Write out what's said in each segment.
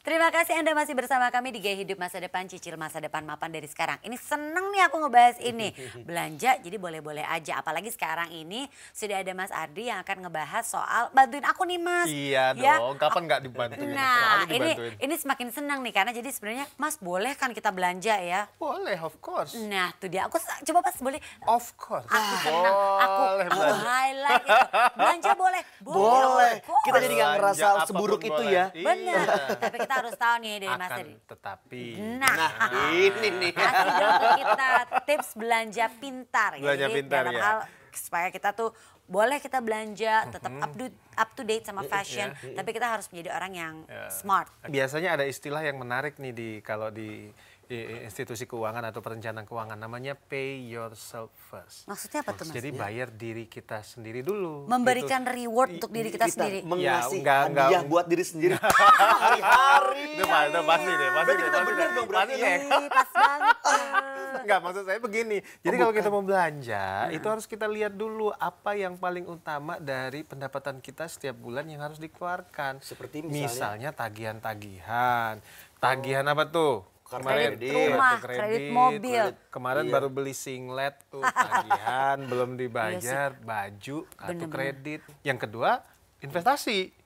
Terima kasih Anda masih bersama kami di Gaya Hidup Masa Depan, Cicil Masa Depan Mapan dari sekarang. Ini seneng nih aku ngebahas ini. Belanja jadi boleh-boleh aja. Apalagi sekarang ini sudah ada Mas Ardi yang akan ngebahas soal bantuin aku nih Mas. Iya ya? dong, kapan nggak dibantuin? Nah dibantuin. ini semakin senang nih karena jadi sebenarnya Mas boleh kan kita belanja ya? Boleh, of course. Nah tuh dia, aku coba Mas boleh. Of course. Aku senang, aku highlight itu. Belanja boleh? Boleh. Kita jadi nggak ngerasa Belanja seburuk apapun itu boleh. ya. Benar. Tapi kita harus tahu nih dari Mas Akan Ardi. tetapi. Nah, ini nih. kasih dong ke kita tips belanja pintar. Belanja Jadi pintar, dalam ya. hal supaya kita tuh boleh kita belanja tetap up to date sama fashion, tapi kita harus menjadi orang yang smart. Biasanya ada istilah yang menarik nih kalau di institusi keuangan atau perencanaan keuangan, namanya pay yourself first. Maksudnya apa tuh Mas? Jadi bayar diri kita sendiri dulu. Memberikan reward untuk diri kita sendiri. Mengasih enggak. hadiah buat diri sendiri. Hari-hari. Itu pasti deh, pasti deh. Kita bener dong berarti ya. Ih, pas banget. Enggak, maksud saya begini. Jadi kalau kita mau belanja, itu harus kita lihat dulu apa yang paling utama dari pendapatan kita setiap bulan yang harus dikeluarkan. Seperti misalnya tagihan-tagihan. Tagihan apa tuh? Kredit rumah, kredit mobil. Kemarin baru beli singlet tuh, tagihan, belum dibayar, baju, kartu kredit. Yang kedua, investasi.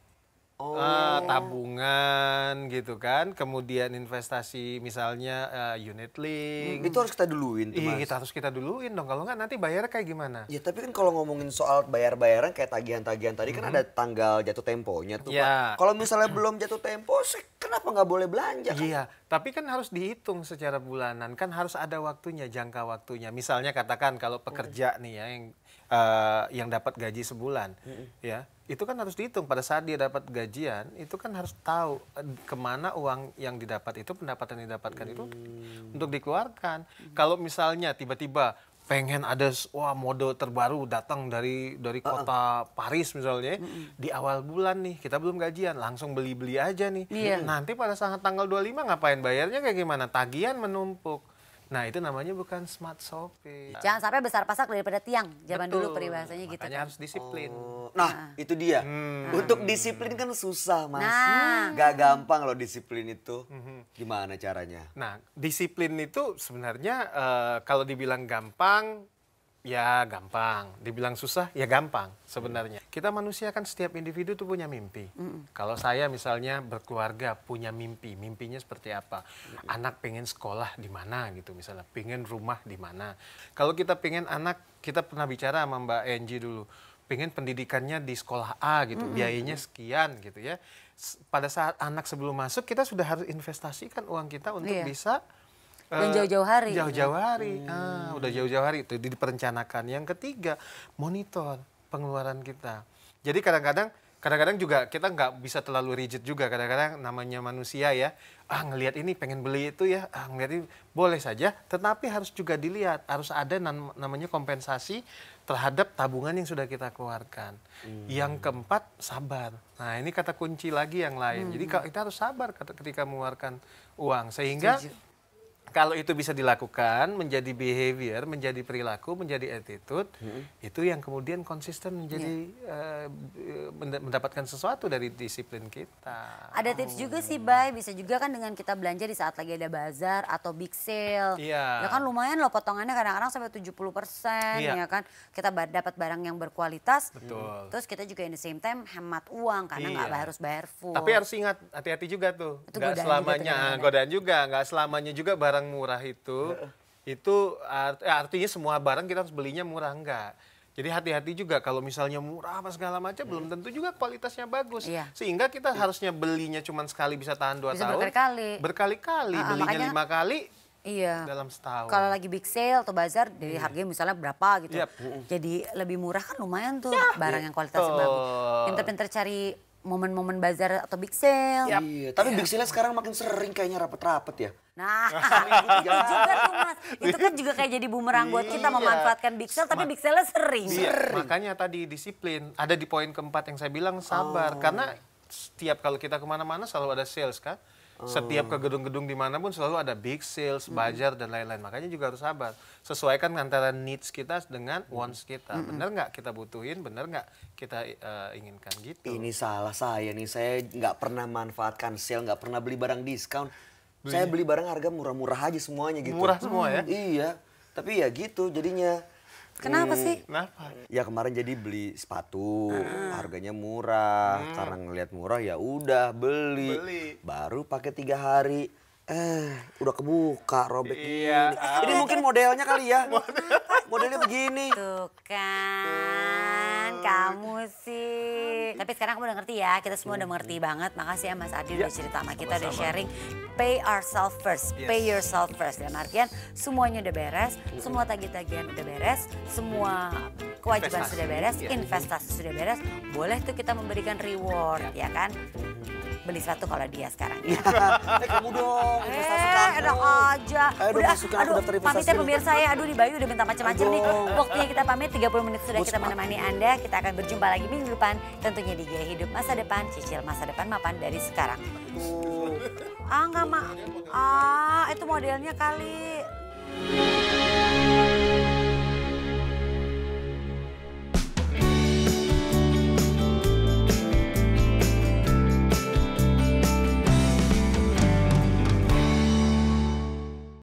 Tabungan gitu kan, kemudian investasi misalnya unit link. Itu harus kita duluin tuh, Iya, Mas. kita duluin dong, kalau nggak nanti bayarnya kayak gimana? Ya tapi kan kalau ngomongin soal bayar-bayaran kayak tagihan-tagihan tadi kan ada tanggal jatuh temponya tuh Ya. Pak. Kalau misalnya belum jatuh tempo, kenapa nggak boleh belanja? Iya, tapi kan harus dihitung secara bulanan, kan harus ada waktunya, jangka waktunya. Misalnya katakan kalau pekerja nih ya yang dapat gaji sebulan, ya itu kan harus dihitung pada saat dia dapat gajian, itu kan harus tahu kemana uang yang didapat itu, pendapatan yang didapatkan itu untuk dikeluarkan. Kalau misalnya tiba-tiba pengen ada mode terbaru datang dari kota Paris misalnya, di awal bulan nih kita belum gajian, langsung beli aja nih. Nanti pada saat tanggal 25 ngapain, bayarnya kayak gimana? Tagihan menumpuk. Nah itu namanya bukan smart shopping. Jangan sampai besar pasak daripada tiang. Zaman dulu peribahasanya gitu Makanya kan. harus disiplin. Nah, itu dia. Untuk disiplin kan susah, Mas. Nah. Gak gampang loh disiplin itu. Gimana caranya? Nah, disiplin itu sebenarnya kalau dibilang gampang, ya gampang. Dibilang susah, ya gampang sebenarnya. Kita manusia kan setiap individu tuh punya mimpi. Kalau saya misalnya berkeluarga punya mimpi, mimpinya seperti apa? Anak pengen sekolah di mana gitu misalnya, pengen rumah di mana. Kalau kita pengen anak, kita pernah bicara sama Mbak Enji dulu, pengen pendidikannya di sekolah A gitu, biayanya sekian gitu ya. Pada saat anak sebelum masuk, kita sudah harus investasikan uang kita untuk bisa Dan jauh-jauh hari. Jauh-jauh hari. Udah jauh-jauh hari itu diperencanakan. Yang ketiga, monitor pengeluaran kita. Jadi kadang-kadang juga kita nggak bisa terlalu rigid juga. Kadang-kadang namanya manusia ya, ngelihat ini pengen beli itu ya, ngelihat ini boleh saja. Tetapi harus juga dilihat, harus ada namanya kompensasi terhadap tabungan yang sudah kita keluarkan. Yang keempat, sabar. Nah ini kata kunci lagi yang lain. Jadi kita harus sabar ketika mengeluarkan uang. Sehingga kalau itu bisa dilakukan, menjadi behavior, menjadi perilaku, menjadi attitude, itu yang kemudian konsisten menjadi mendapatkan sesuatu dari disiplin kita. Ada tips juga sih, Bay. Bisa juga kan dengan kita belanja di saat lagi ada bazar atau big sale. Iya. Ya kan lumayan loh potongannya kadang-kadang sampai 70%. Iya. Ya kan. Kita dapat barang yang berkualitas. Betul. Terus kita juga in the same time hemat uang karena nggak harus bayar full. Tapi harus ingat, hati-hati juga tuh. Itu Nggak godaan selamanya, juga tuh godaan juga. Nggak selamanya juga barang murah itu artinya semua barang kita harus belinya murah, enggak. Jadi hati-hati juga kalau misalnya murah apa segala macam belum tentu juga kualitasnya bagus. Sehingga kita harusnya belinya cuma sekali bisa tahan 2 tahun. Berkali-kali. Belinya 5 kali dalam setahun. Kalau lagi big sale atau bazar dari harganya misalnya berapa gitu. Jadi lebih murah kan lumayan tuh barang yang kualitasnya bagus. Pinter-pinter cari momen-momen bazar atau big sale. Iya, tapi big sale sekarang makin sering kayaknya rapet-rapet ya. Nah, itu juga tuh Mas. Itu kan juga kayak jadi bumerang buat kita memanfaatkan big sale, tapi big sale-nya sering. Makanya tadi disiplin. Ada di poin keempat yang saya bilang sabar. Karena setiap kalau kita kemana-mana selalu ada sales kan. Setiap ke gedung-gedung dimanapun selalu ada big sales, bazar dan lain-lain. Makanya juga harus sabar. Sesuaikan antara needs kita dengan wants kita. Benar nggak kita butuhin, benar nggak kita inginkan gitu. Ini salah saya nih, saya nggak pernah manfaatkan sale, nggak pernah beli barang diskon. Saya beli barang harga murah-murah aja semuanya gitu. Murah semua ya? Iya, tapi ya gitu jadinya. Kenapa sih? Kenapa? Ya kemarin jadi beli sepatu, harganya murah. Karena ngelihat murah ya udah beli. Baru pakai 3 hari, udah kebuka robek Iya. gini. Ini mungkin modelnya kali ya. Modelnya begini. Tuh kan, kamu sih. Tapi sekarang kamu udah ngerti ya, kita semua udah mengerti banget. Makasih ya Mas Ardi udah cerita sama kita, udah sharing. Pay ourselves first, pay yourself first. Dalam artian semuanya udah beres, semua tagih-tagihan udah beres, semua kewajiban sudah beres, investasi sudah beres. Boleh tuh kita memberikan reward, ya kan? Beli sepatu kalau dia sekarang ya. Kamu dong, investasi kamu. Enak aja. Ayo dong, masukin aku daftar investasi. Pamitnya pemirsa ya. Aduh di Bayu udah minta macam-macam nih. Waktunya kita pamit, 30 menit sudah kita menemani Anda. Kita akan berjumpa lagi minggu depan. Tentunya di Gaya Hidup Masa Depan, cicil masa depan mapan dari sekarang. Enggak, Mak. Itu modelnya kali.